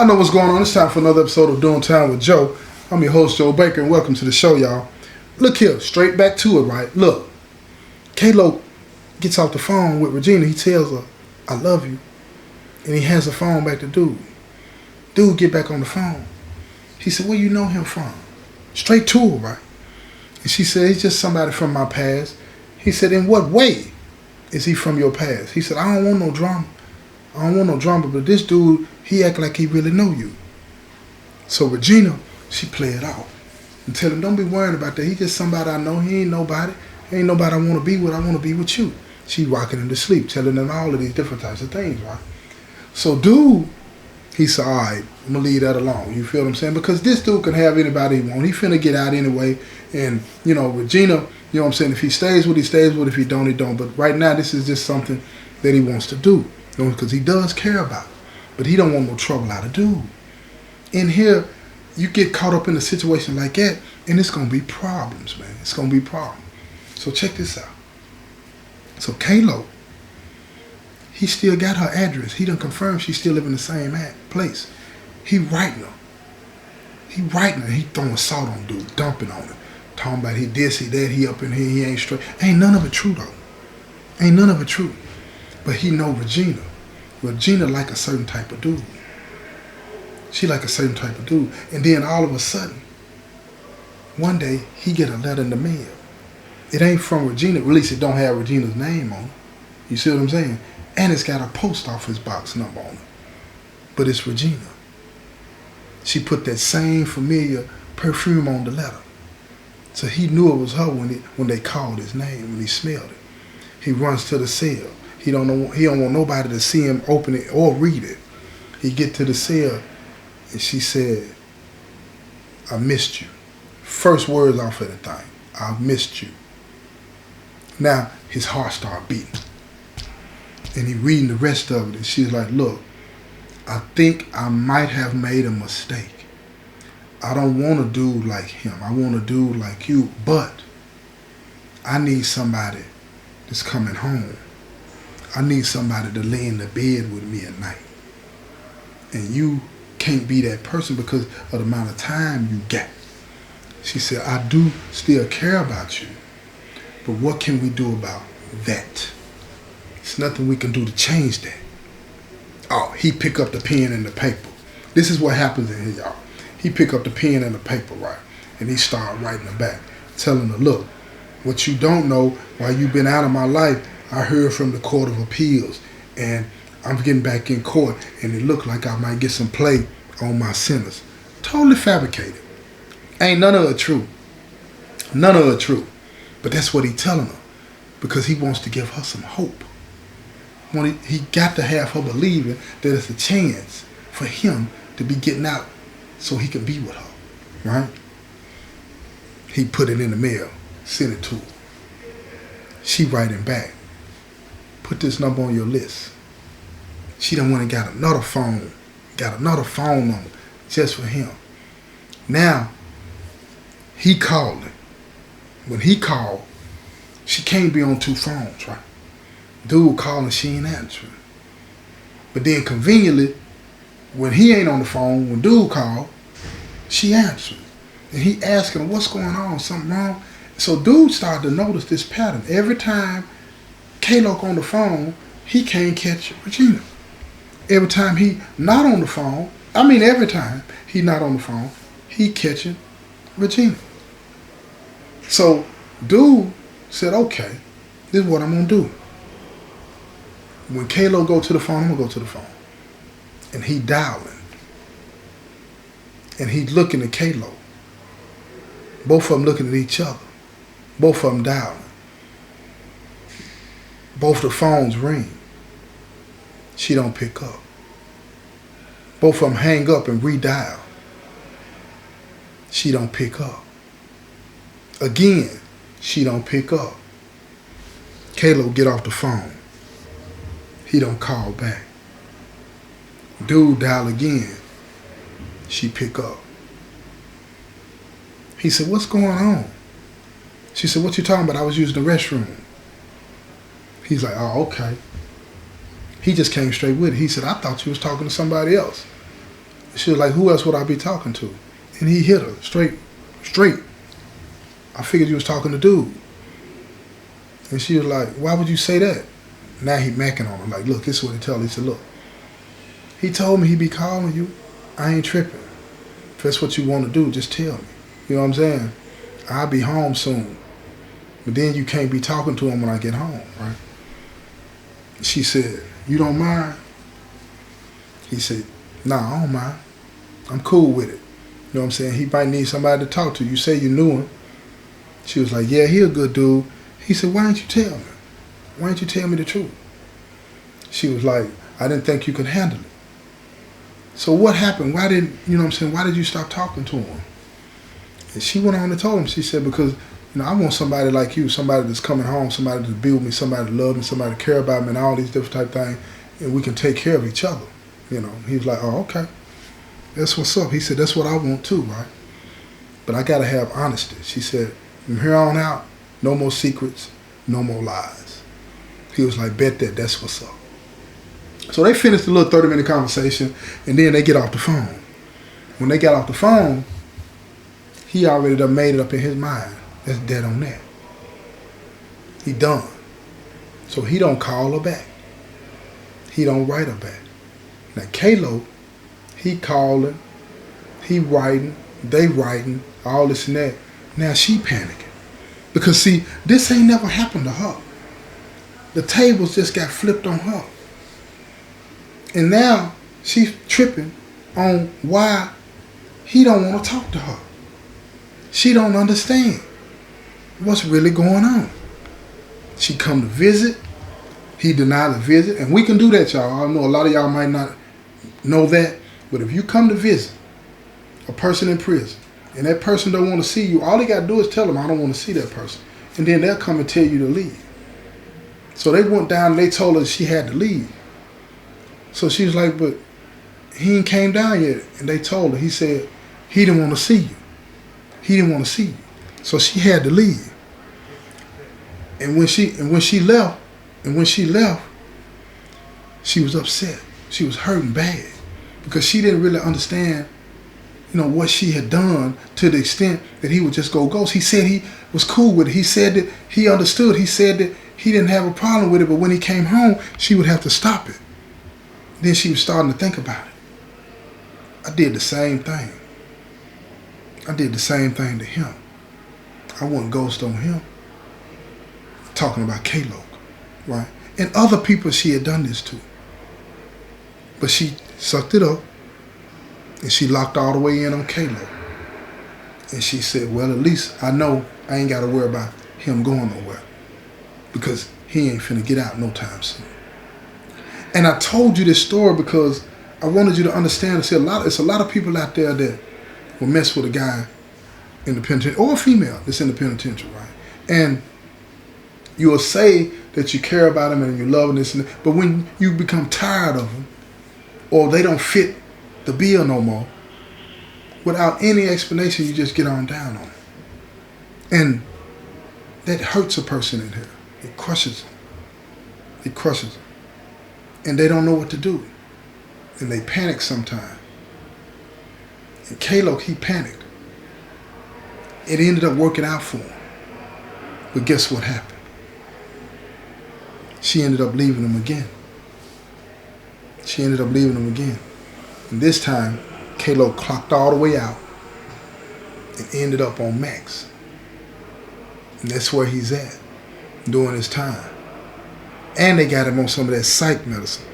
Y'all know what's going on. It's time for another episode of Doing Time with Joe. I'm your host, Joe Baker, and welcome to the show, y'all. Look here, straight back to it, right? Look, K-Lo gets off the phone with Regina. He tells her, I love you. And he hands the phone back to Dude. Dude get back on the phone. He said, where you know him from? Straight to her, right? And she said, he's just somebody from my past. He said, in what way is he from your past? He said, I don't want no drama. I don't want no drama, but this dude, he act like he really know you. So Regina, she play it off and tell him, don't be worried about that. He just somebody I know. He ain't nobody. He ain't nobody I want to be with. I want to be with you. She rocking him to sleep, telling him all of these different types of things, right? So dude, he said, all right, I'm going to leave that alone. You feel what I'm saying? Because this dude can have anybody he want. He finna get out anyway. And, you know, Regina, you know what I'm saying? If he stays with, he stays with. If he don't, he don't. But right now, this is just something that he wants to do. You know, because he does care about it. But he don't want no trouble out of dude. In here, you get caught up in a situation like that, and it's going to be problems, man. It's going to be problems. So check this out. So K-Lo, he still got her address. He done confirmed she still live in the same place. He writing her. He writing her. He throwing salt on dude, dumping on her. Talking about he this, he that, he up in here, he ain't straight. Ain't none of it true, though. Ain't none of it true. But he know Regina. Regina like a certain type of dude. She like a certain type of dude. And then all of a sudden, one day, he get a letter in the mail. It ain't from Regina. At least it don't have Regina's name on it. You see what I'm saying? And it's got a post office box number on it. But it's Regina. She put that same familiar perfume on the letter. So he knew it was her when they called his name, when he smelled it. He runs to the cell. He don't want nobody to see him open it or read it. He get to the cell and she said, I missed you. First words off of the thing. I missed you. Now his heart started beating. And he reading the rest of it and she's like, look, I think I might have made a mistake. I don't want a dude like him. I want a dude like you, but I need somebody that's coming home. I need somebody to lay in the bed with me at night. And you can't be that person because of the amount of time you got. She said, I do still care about you, but what can we do about that? It's nothing we can do to change that. Oh, he pick up the pen and the paper. This is what happens in here, y'all. He pick up the pen and the paper, right? And he start writing it back, telling her, look, what you don't know, while you've been out of my life, I heard from the Court of Appeals, and I'm getting back in court, and it looked like I might get some play on my sentence. Totally fabricated. Ain't none of it true. None of it true. But that's what he telling her, because he wants to give her some hope. He got to have her believing that it's a chance for him to be getting out so he can be with her, right? He put it in the mail, sent it to her. She writing back, put this number on your list. She done went and got another phone number just for him. Now, he calling. When he called, she can't be on two phones, right? Dude calling, she ain't answering. But then conveniently, when he ain't on the phone, when dude called, she answered. And he asking her, what's going on? Something wrong? So dude started to notice this pattern. Every time K-Lo on the phone, he can't catch Regina. Every time he not on the phone, every time he not on the phone, he catching Regina. So dude said, okay, this is what I'm going to do. When K-Lo go to the phone, I'm going to go to the phone. And he dialing. And he looking at K-Lo. Both of them looking at each other. Both of them dialing. Both the phones ring. She don't pick up. Both of them hang up and redial. She don't pick up. Again, she don't pick up. K-Lo get off the phone. He don't call back. Dude dial again. She pick up. He said, what's going on? She said, what you talking about? I was using the restroom. He's like, oh, okay. He just came straight with it. He said, I thought you was talking to somebody else. She was like, who else would I be talking to? And he hit her straight. I figured you was talking to dude. And she was like, why would you say that? Now he macking on her. Like, look, this is what he told her. He said, look, he told me he be calling you. I ain't tripping. If that's what you want to do, just tell me. You know what I'm saying? I'll be home soon. But then you can't be talking to him when I get home, right? She said, you don't mind? He said, nah, I don't mind. I'm cool with it. You know what I'm saying? He might need somebody to talk to. You say you knew him. She was like, yeah, he a good dude. He said, why didn't you tell me? Why didn't you tell me the truth? She was like, I didn't think you could handle it. So what happened? Why did you stop talking to him? And she went on and told him, she said, because I want somebody like you, somebody that's coming home, somebody to be with me, somebody to love me, somebody to care about me, and all these different type of things, and we can take care of each other. He was like, oh, okay. That's what's up. He said, that's what I want too, right? But I got to have honesty. She said, from here on out, no more secrets, no more lies. He was like, bet that, that's what's up. So they finished the little 30-minute conversation, and then they get off the phone. When they got off the phone, he already done made it up in his mind. That's dead on that. He done. So he don't call her back. He don't write her back. Now Kalo, he calling, he writing, they writing, all this and that. Now she panicking. Because see, this ain't never happened to her. The tables just got flipped on her. And now she's tripping on why he don't want to talk to her. She don't understand what's really going on. She come to visit. He denied the visit. And we can do that, y'all. I know a lot of y'all might not know that. But if you come to visit a person in prison and that person don't want to see you, all they got to do is tell them, I don't want to see that person. And then they'll come and tell you to leave. So they went down and they told her she had to leave. So she was like, but he ain't came down yet. And they told her, he said, he didn't want to see you. He didn't want to see you. So she had to leave. And when she left, she was upset. She was hurting bad. Because she didn't really understand, what she had done to the extent that he would just go ghost. He said he was cool with it. He said that he understood. He said that he didn't have a problem with it, but when he came home, she would have to stop it. Then she was starting to think about it. I did the same thing. I did the same thing to him. I wouldn't ghost on him. Talking about Kalo, right? And other people she had done this to. But she sucked it up and she locked all the way in on Kalo. And she said, well, at least I know I ain't got to worry about him going nowhere because he ain't finna get out no time soon. And I told you this story because I wanted you to understand. It's a lot of people out there that will mess with a guy in the penitentiary or a female that's in the penitentiary, right? And you will say that you care about him and you love him, this and that, but when you become tired of him or they don't fit the bill no more, without any explanation, you just get on down on him. And that hurts a person in here. It crushes them. It crushes them. And they don't know what to do. And they panic sometimes. And Kalo, he panicked. It ended up working out for him. But guess what happened? She ended up leaving him again. And this time, Kalo clocked all the way out and ended up on max. And that's where he's at during his time. And they got him on some of that psych medicine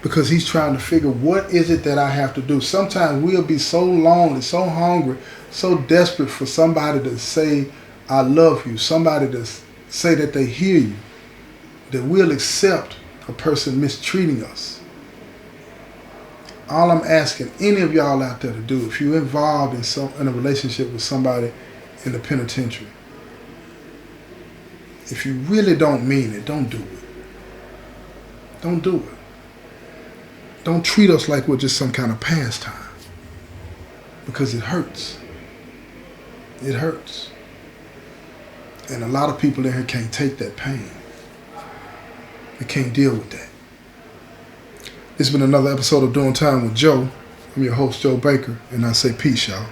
because he's trying to figure what is it that I have to do. Sometimes we'll be so lonely, so hungry, so desperate for somebody to say, I love you, somebody to say that they hear you, that we'll accept a person mistreating us. All I'm asking any of y'all out there to do, if you're involved in a relationship with somebody in the penitentiary, if you really don't mean it, don't do it. Don't do it. Don't treat us like we're just some kind of pastime. Because it hurts. It hurts. And a lot of people in here can't take that pain. They can't deal with that. This has been another episode of Doing Time with Joe. I'm your host, Joe Baker, and I say peace, y'all.